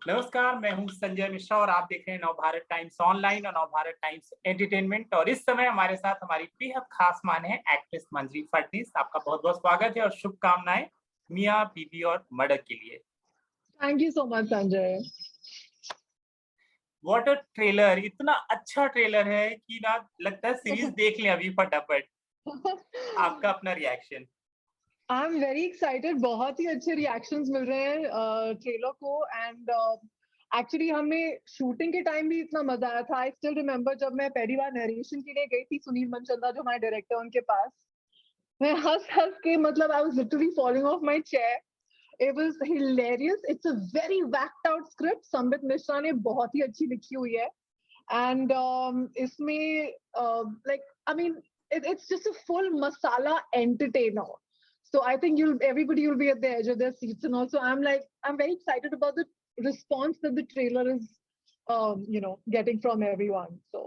नमस्कार, मैं हूं संजय मिश्रा और आप देख रहे हैं नवभारत टाइम्स ऑनलाइन और नवभारत टाइम्स एंटरटेनमेंट। और इस समय हमारे साथ हमारी बेहद खास मान है एक्ट्रेस मंजरी फडनीस। आपका बहुत बहुत स्वागत है और शुभकामनाएं मियां, बीवी और मर्डर के लिए। Thank you so much Sanjay. What a trailer, इतना अच्छा ट्रेलर है कि ना लगता है सीरीज देख लें अभी फटाफट। आपका अपना reaction? I am very excited. बहुत ही अच्छे रिएक्शंस मिल रहे हैं ट्रेलर को। एंड एक्चुअली हमें शूटिंग के टाइम भी इतना मजा आया था। आई स्टिल रिमेम्बर जब मैं पहली बार नरेशन के लिए गई थी सुनील मनचंदा जो हमारे डायरेक्टर उनके पास, मैं हंस हंस के मतलब I was literally falling off my chair. It was hilarious. It's a very whacked out script. Sambit Mishra ने बहुत ही अच्छी लिखी हुई है। एंड इसमें like I mean it's just a full masala entertainer. So I think everybody will be at the edge of their seats, and also I'm very excited about the response that the trailer is getting from everyone. So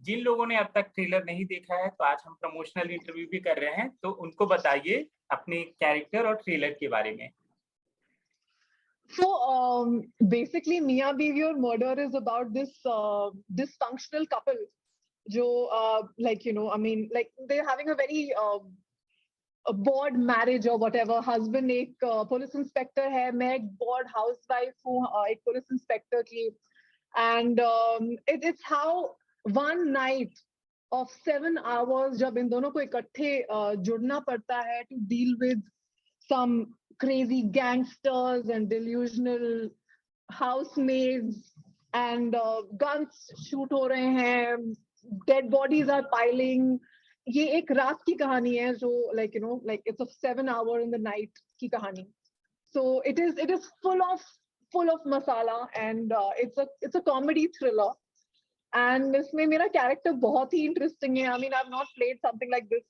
जिन लोगों ने अब तक trailer नहीं देखा है तो आज हम प्रमोशनल इंटरव्यू भी कर रहे हैं, तो उनको बताइए अपने कैरेक्टर और ट्रेलर के बारे में। So basically, Mia Biwi or Murder is about this dysfunctional couple. Jo, like they're having a very a bored marriage or whatever. Husband एक पुलिस इंस्पेक्टर है, मैं एक bored housewife हूँ एक पुलिस इंस्पेक्टर की. And it's how one night of 7 hours जब इन दोनों को इकट्ठे जुड़ना पड़ता है to deal with some crazy gangsters and delusional housemaids, and guns shoot हो रहे हैं, dead bodies are piling. ये एक रात की कहानी है जो like it's a 7 hour in the night की कहानी. So it is full of masala, and it's a comedy thriller. And इसमें मेरा character बहुत ही interesting है. I mean, I've not played something like this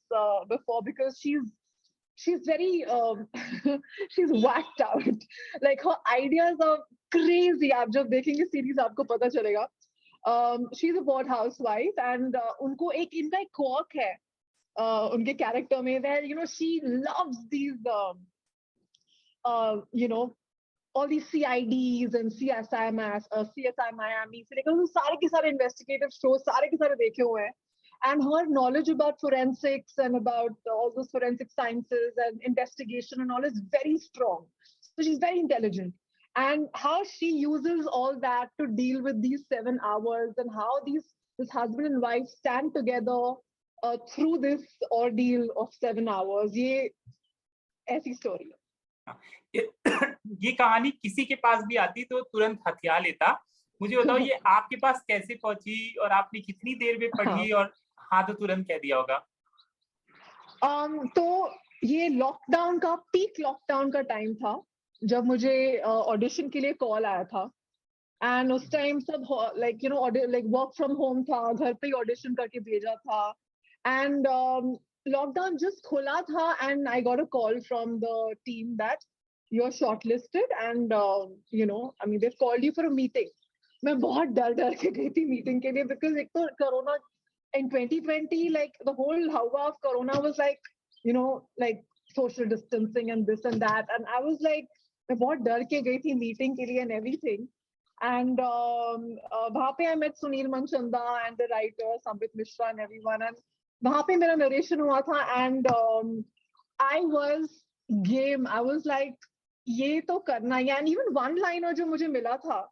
before because she's very she's whacked out. Like her ideas are crazy. आप जब देखेंगे series आपको पता चलेगा. She's a bored housewife, and उनको इनका एक quirk है उनके character में, where she loves these all these CIDs and CSI Miami से लेकर उन सारे के सारे investigative shows सारे के सारे देखे हुए हैं. And her knowledge about forensics and about all those forensic sciences and investigation and all is very strong. So she's very intelligent. And how she uses all that to deal with these 7 hours, and how this husband and wife stand together through this ordeal of 7 hours. ये ऐसी story है. ये कहानी किसी के पास भी आती तो तुरंत हथिया लेता। मुझे बताओ ये आपके पास कैसे पहुंची और आपने कितनी देर में पढ़ी और हाँ तो तुरंत कह दिया होगा? तो ये लॉकडाउन का पीक लॉकडाउन का टाइम था जब मुझे ऑडिशन के लिए कॉल आया था. एंड उस टाइम सब वर्क फ्रॉम होम था, घर पे ही ऑडिशन करके भेजा था. एंड लॉकडाउन जस्ट खुला था and I got a call from the team that you are shortlisted and I mean they called you for a meeting. मैं बहुत डर के गई थी मीटिंग के लिए बिकॉज एक तो corona in 2020, like the whole hava of corona was like social distancing and this and that, and I was like मैं बहुत डर के गई थी मीटिंग के लिए and everything. And वहाँ पे I met Sunil Manchanda and the writer Sambit Mishra and everyone, and वहाँ पे मेरा नरेशन हुआ था. And I was game. I was like ये तो करना है. And even one liner जो मुझे मिला था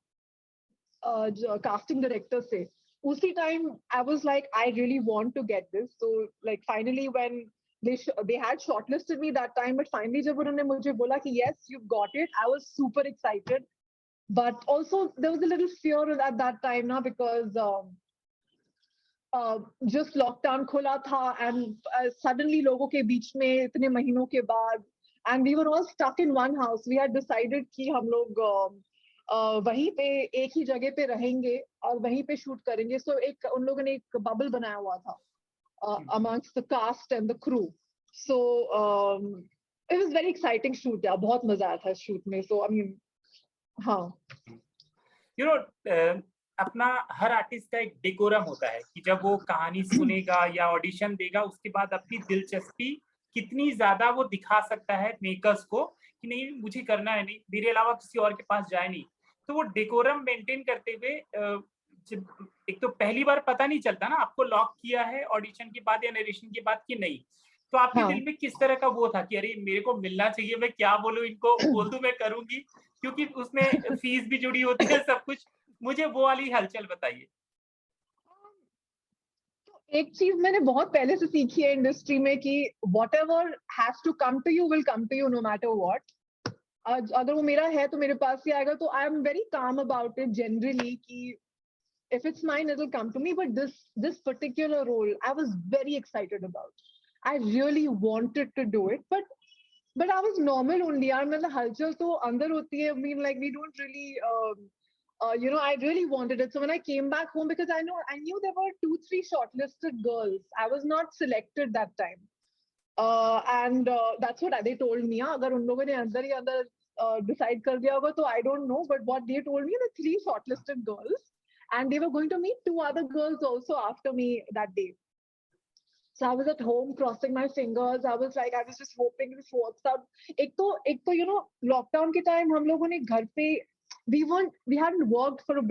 casting director से, उसी time I was like I really want to get this. So like finally when they had shortlisted me that time, but finally जब उन्होंने मुझे बोला कि yes you've got it, I was super excited. But also there was a little fear at that time now because just lockdown खुला था and suddenly लोगों के बीच में इतने महीनों के बाद, and we were all stuck in one house. We had decided कि हम लोग वहीं पे एक ही जगह पे रहेंगे और वहीं पे शूट करेंगे. सो एक उन लोगों ने एक बबल बनाया हुआ था amongst the cast and the crew. So it was very exciting shoot. यार बहुत मजा आया था शूट में. So I mean हाँ, अपना हर आर्टिस्ट का एक डेकोरम होता है कि जब वो कहानी सुनेगा या ऑडिशन देगा उसके बाद अपनी दिलचस्पी कितनी ज्यादा वो दिखा सकता है मेकर्स को कि नहीं मुझे करना है, नहीं मेरे अलावा किसी और के पास जाए नहीं। तो वो डेकोरम मेंटेन करते हुए जब एक तो पहली बार पता नहीं चलता ना आपको लॉक किया है ऑडिशन के बाद या नरेशन के बाद कि नहीं। तो आपके हाँ। दिल में किस तरह का वो था कि अरे मेरे को मिलना चाहिए, मैं क्या बोलूँ इनको, बोल दूँ मैं करूँगी, क्योंकि उसमें फीस भी जुड़ी होती है सब कुछ। मुझे वो वाली हलचल बताइए। एक चीज मैंने बहुत पहले से सीखी है इंडस्ट्री में कि whatever has to come to you will come to you no matter what. अगर वो मेरा है तो मेरे पास ही आएगा, तो I am very calm about it generally कि if it's mine it'll come to me, but this particular role I was very excited about. I really wanted to do it, but I was normal only यार, मतलब हलचल तो अंदर होती है. I mean, like, we don't really I really wanted it. So when I came back home, because I knew there were 2-3 shortlisted girls. I was not selected that time. And that's what they told me. अगर उन लोगों ने अंदर ही अंदर decide कर दिया होगा तो I don't know. But what they told me, the 3 shortlisted girls, and they were going to meet 2 other girls also after me that day. So I was at home crossing my fingers. I was just hoping this works out. एक तो lockdown के time हम लोगों ने घर पे, we hadn't worked for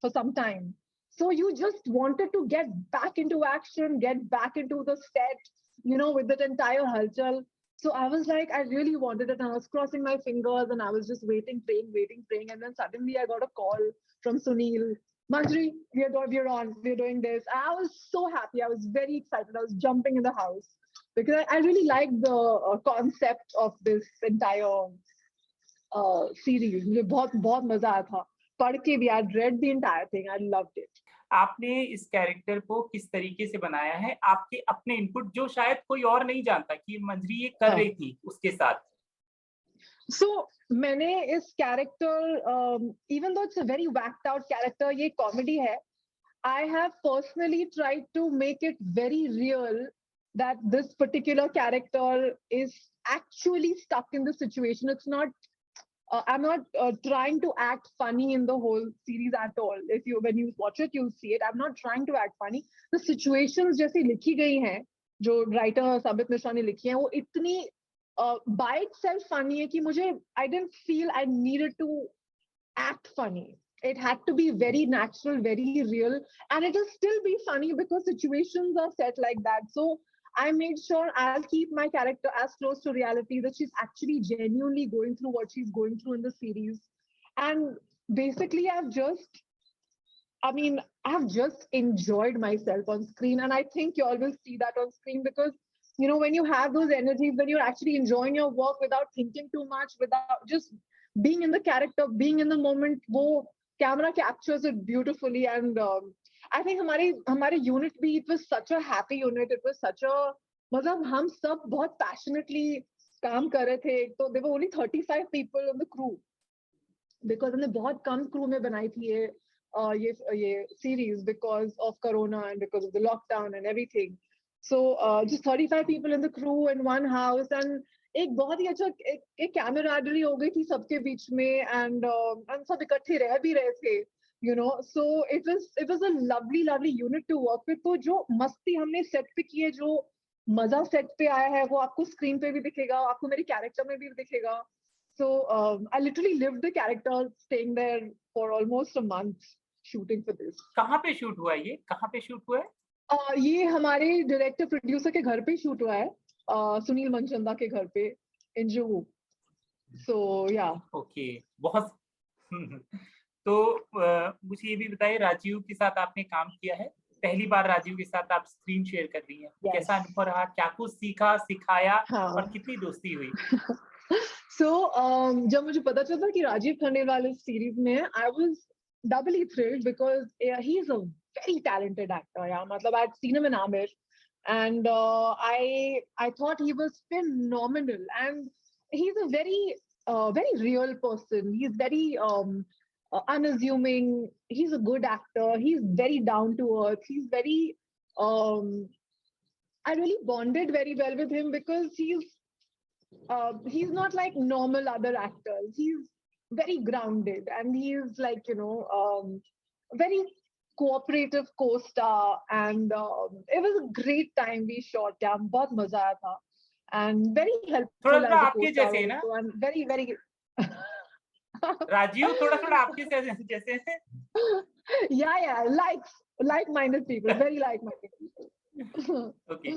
some time. So you just wanted to get back into action, get back into the set, with that entire halchal. So I was like, I really wanted it, and I was crossing my fingers, and I was just waiting, praying, and then suddenly I got a call from Sunil. Manjri, we're on, we're doing this. I was so happy. I was very excited. I was jumping in the house because I really liked the concept of this entire series. मुझे बहुत बहुत मजा आया था पढ़ के भी. I read the entire thing. I loved it. आपने इस कैरेक्टर को किस तरीके से बनाया है, आपके अपने इनपुट जो शायद कोई और नहीं जानता कि मंजरी ये कर रही थी उसके साथ? So मैंने इस character, even though it's a very whacked out character, ये कॉमेडी है. I have personally tried to make it very real that this particular character is actually stuck in the situation. It's not. I'm not trying to act funny in the whole series at all. When you watch it, you'll see it. I'm not trying to act funny. The situations जैसी लिखी गई हैं, जो writer साबित मिश्रा ने लिखी हैं, वो इतनी by itself funny है कि मुझे I didn't feel I needed to act funny. It had to be very natural, very real, and it'll still be funny because situations are set like that. So I made sure I'll keep my character as close to reality, that she's actually genuinely going through what she's going through in the series. And basically, I've just enjoyed myself on screen. And I think you all will see that on screen because, when you have those energies, when you're actually enjoying your work without thinking too much, without just being in the character, being in the moment, wo camera captures it beautifully. And I think हमारे unit भी, it was such a happy unit. It was such a, मतलब हम सब बहुत passionately काम कर रहे थे. तो there were only 35 people on the crew because हमने बहुत कम crew में बनाई थी ये series because of Corona and because of the lockdown and everything. So just 35 people in the crew in one house, and एक बहुत ही अच्छा एक camaraderie हो गई थी सबके बीच में, and सब इकट्ठे रह भी रहे थे. So it was a lovely unit to work with. तो जो मस्ती हमने सेट पे की है, जो मजा सेट पे आया है, वो आपको स्क्रीन पे भी दिखेगा, आपको मेरे कैरेक्टर में भी दिखेगा. So I literally lived the character, staying there for almost a month shooting for this. कहाँ पे शूट हुआ है ये? कहाँ पे शूट हुआ है? ये हमारे डायरेक्टर प्रोड्यूसर के घर पे शूट हुआ है, सुनील मनचंदा के घर पे इन जुहू. So yeah. ओके, बहुत तो मुझे ये भी बताइए, राजीव के साथ आपने काम किया है, पहली बार राजीव के साथ आप स्क्रीन शेयर कर रही हैं. Yes. कैसा अनुभव रहा, क्या कुछ सीखा, सिखाया हाँ. और कितनी दोस्ती हुई? So जब मुझे पता चला कि राजीव खंडेलवाल इस सीरीज में है, I was doubly thrilled because he is a very talented actor. Yeah, मतलब I'd seen him in Amir, and I thought he was phenomenal, and he's a very real person. He's very unassuming. He's a good actor. He's very down to earth. He's very I really bonded very well with him because he's not like normal other actors. He's very grounded, and he's like very cooperative co-star, and it was a great time we shot. Yeah, बहुत मजा आया था. and very helpful थोड़ा as a आपके co-star जैसे है ना also. I'm very Rajiv, थोड़ा आपके जैसे है। yeah, like-minded people, very like-minded people. Okay,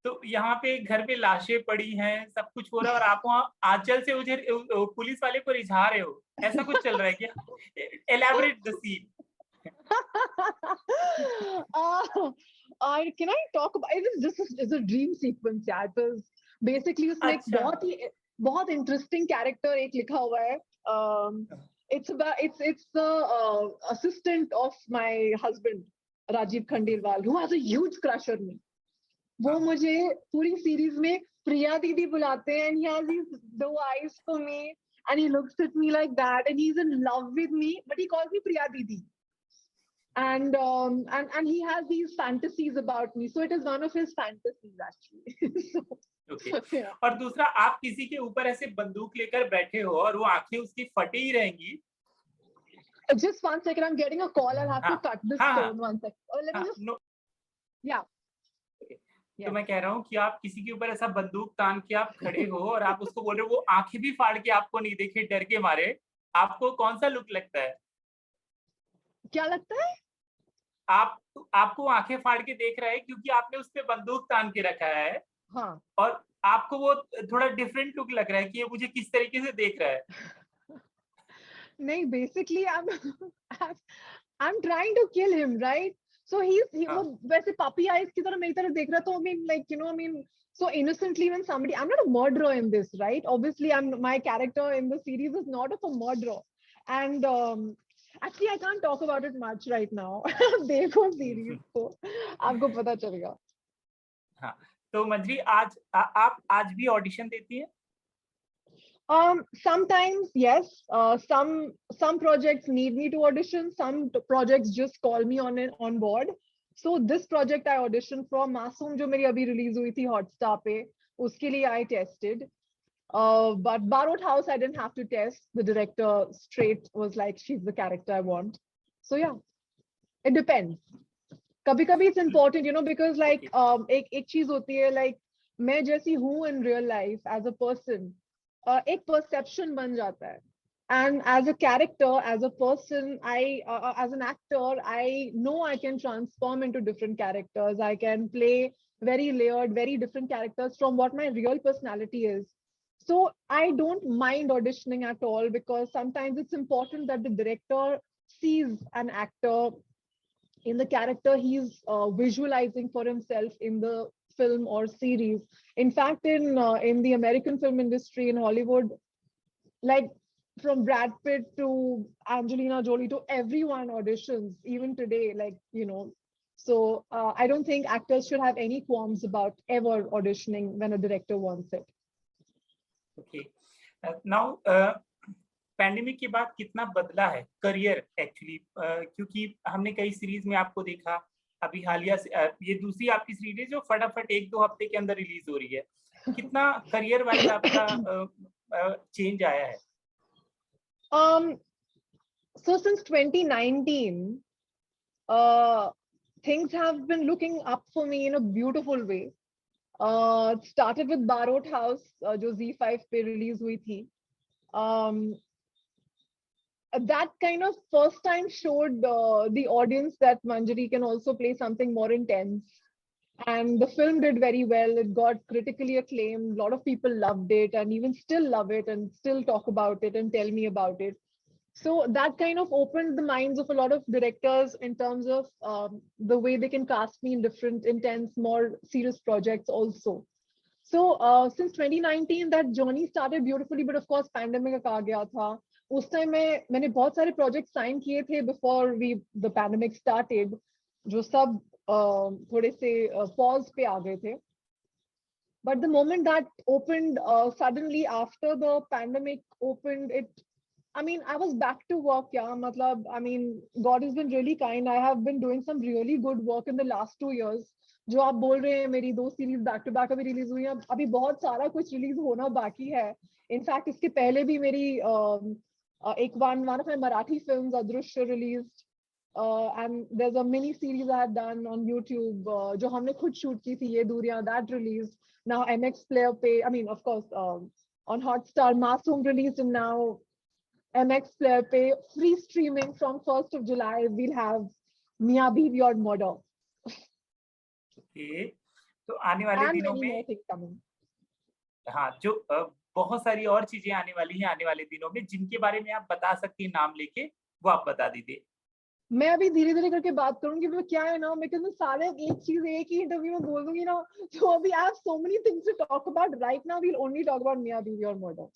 तो यहाँ पे घर पे लाशें पड़ी हैं, सब कुछ हो रहा है और आप वहाँ आंचल से उधर पुलिस वाले को रिझा रहे हो, ऐसा कुछ चल रहा है क्या? Elaborate the scene. Can I talk about it? It's a dream sequence, yeah. It was basically उसमें एक अच्छा, बहुत interesting character एक लिखा हुआ है. It's the assistant of my husband Rajiv Khandelwal, who has a huge crush on me. वो मुझे पूरी सीरीज में प्रिया दीदी बुलाते हैं, and he has these doe eyes for me, and he looks at me like that, and he's in love with me, but he calls me Priya Didi. And he has these fantasies about me, so it is one of his fantasies actually. Okay. Yeah. और दूसरा, आप किसी के ऊपर ऐसे बंदूक लेकर बैठे हो और वो आंखें उसकी फटी ही रहेंगी। Just 1 second, I'm getting a call. I'll have to cut this phone 1 second. Let me just. No, Yeah. तो मैं कह रहा हूँ कि आप किसी के ऊपर ऐसा बंदूक तान के आप खड़े हो और आप उसको बोल रहे हो वो आंखें भी फाड़ के आपको नहीं देखे डर के मारे, आपको कौन सा लुक लगता है? क्या लगता है? आपको आंखें फाड़ के देख रहा है क्योंकि आपने उस पे बंदूक तान के रखा है। हाँ. और आपको वो थोड़ा डिफरेंट लुक लग रहा है कि ये मुझे किस तरीके से देख रहा है। नहीं, basically I'm trying to kill him, right? So वो वैसे puppy eyes की तरह मेरी तरफ देख रहा है, तो I mean, like, I mean, so innocently when somebody, I'm not a murderer in this, right? Obviously, my character in the series is not of a murderer, and actually I can't talk about it much right now. देखो series तो आपको पता चलेगा. हाँ, तो मंजरी आप आज भी ऑडिशन देती हैं? Sometimes yes. Some projects need me to audition. Some projects just call me on board. So this project I auditioned for, Masoom, जो मेरी अभी release हुई थी Hotstar पे, उसके लिए I tested. But Barot House I didn't have to test. The director straight was like, she's the character I want. So yeah, it depends. कभी-कभी it's important, because like एक चीज होती है, like मैं जैसी हूँ in real life as a person, एक perception बन जाता है. And as a character, as a person, as an actor, I know I can transform into different characters. I can play very layered, very different characters from what my real personality is. So I don't mind auditioning at all, because sometimes it's important that the director sees an actor in the character he's visualizing for himself in the film or series. In fact, in the American film industry in Hollywood, like from Brad Pitt to Angelina Jolie to everyone auditions, even today, like, So I don't think actors should have any qualms about ever auditioning when a director wants it. Okay. Now, pandemic के बाद कितना बदला है career actually, क्योंकि हमने कई series में आपको देखा, अभी हालिया ये दूसरी आपकी सीरीज है जो फटाफट 1-2 हफ्ते के अंदर रिलीज हो रही है, कितना करियर वाइज आपका चेंज आया है? So since 2019, things have been looking up for me in a beautiful way. It started with Barot House, जो Z5 पे release हुई थी. That kind of first time showed the audience that Manjari can also play something more intense. And the film did very well. It got critically acclaimed. A lot of people loved it and even still love it and still talk about it and tell me about it. So that kind of opened the minds of a lot of directors in terms of the way they can cast me in different intense, more serious projects also. So since 2019, that journey started beautifully, but of course, pandemic आ गया था. उस time मैंने बहुत सारे project sign किए थे before the pandemic started, जो सब थोड़े से पॉज पे आ गए थे. But the moment that opened suddenly after the pandemic opened it, I mean, I was back to work, yeah. Matlab, I mean, God has been really kind. I have been doing some really good work in the last 2 years. जो आप बोल रहे हैं, मेरी 2 series back to back अभी release हुई हैं. अभी बहुत सारा कुछ रिलीज होना बाकी है. इनफैक्ट इसके पहले भी मेरी एक one of my Marathi films, Adrushya, released. and there's a mini series I had done on YouTube, जो हमने खुद shoot की थी, ये दूरियां, that released. Now MX Player Pay, I mean, of course, on Hotstar, Masoom released, and now MX Player Pay, free streaming from 1st of July. We'll have Mia Bibi और Murder. Okay. तो आने वाले And दिनों many में more things coming. हाँ, जो बहुत सारी और चीजें आने वाली हैं आने वाले दिनों में, जिनके बारे में आप बता सकती हैं नाम लेके, वो आप बता दीजिए। मैं अभी धीरे धीरे करके बात करूंगी, मैं क्या है ना, मैं सारे एक चीज एक ही इंटरव्यू में बोल दूंगी ना, तो अभी I have so many things to talk about. Right now we will only talk about मियां बीवी और murder.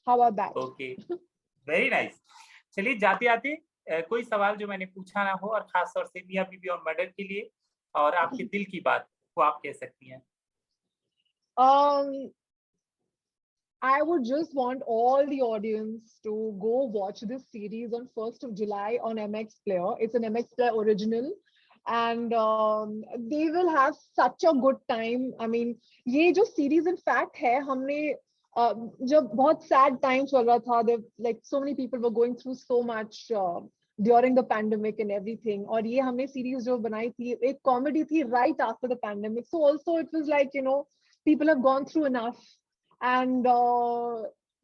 How about that? Okay, very nice. चलिए, जाते जाते कोई सवाल जो मैंने पूछा ना हो, और खास तौर से मियां बीवी और मर्डर के लिए, और आपके दिल की बात, वो आप कह सकती हैं। I would just want all the audience to go watch this series on 1st of July on MX Player. It's an MX Player original, and they will have such a good time. I mean, ये जो series in fact है, हमने जब बहुत sad time चल रहा था, like so many people were going through so much during the pandemic and everything, और ये हमने series जो बनाई थी, एक comedy थी right after the pandemic. So also it was like, you know, people have gone through enough, and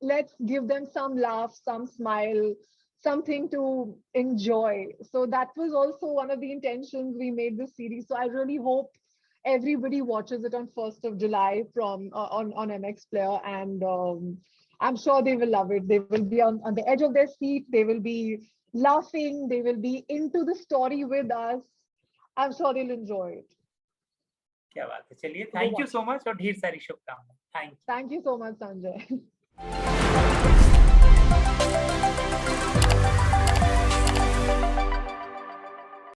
let's give them some laugh, some smile, something to enjoy. So that was also one of the intentions we made this series. So I really hope everybody watches it on 1st of July from on MX Player, and I'm sure they will love it. They will be on the edge of their seat. They will be laughing. They will be into the story with us. I'm sure they'll enjoy it. क्या बात है। चलिए, thank you so much और ढेर सारी शुभकामनाएं। Thank you so much Sanjay.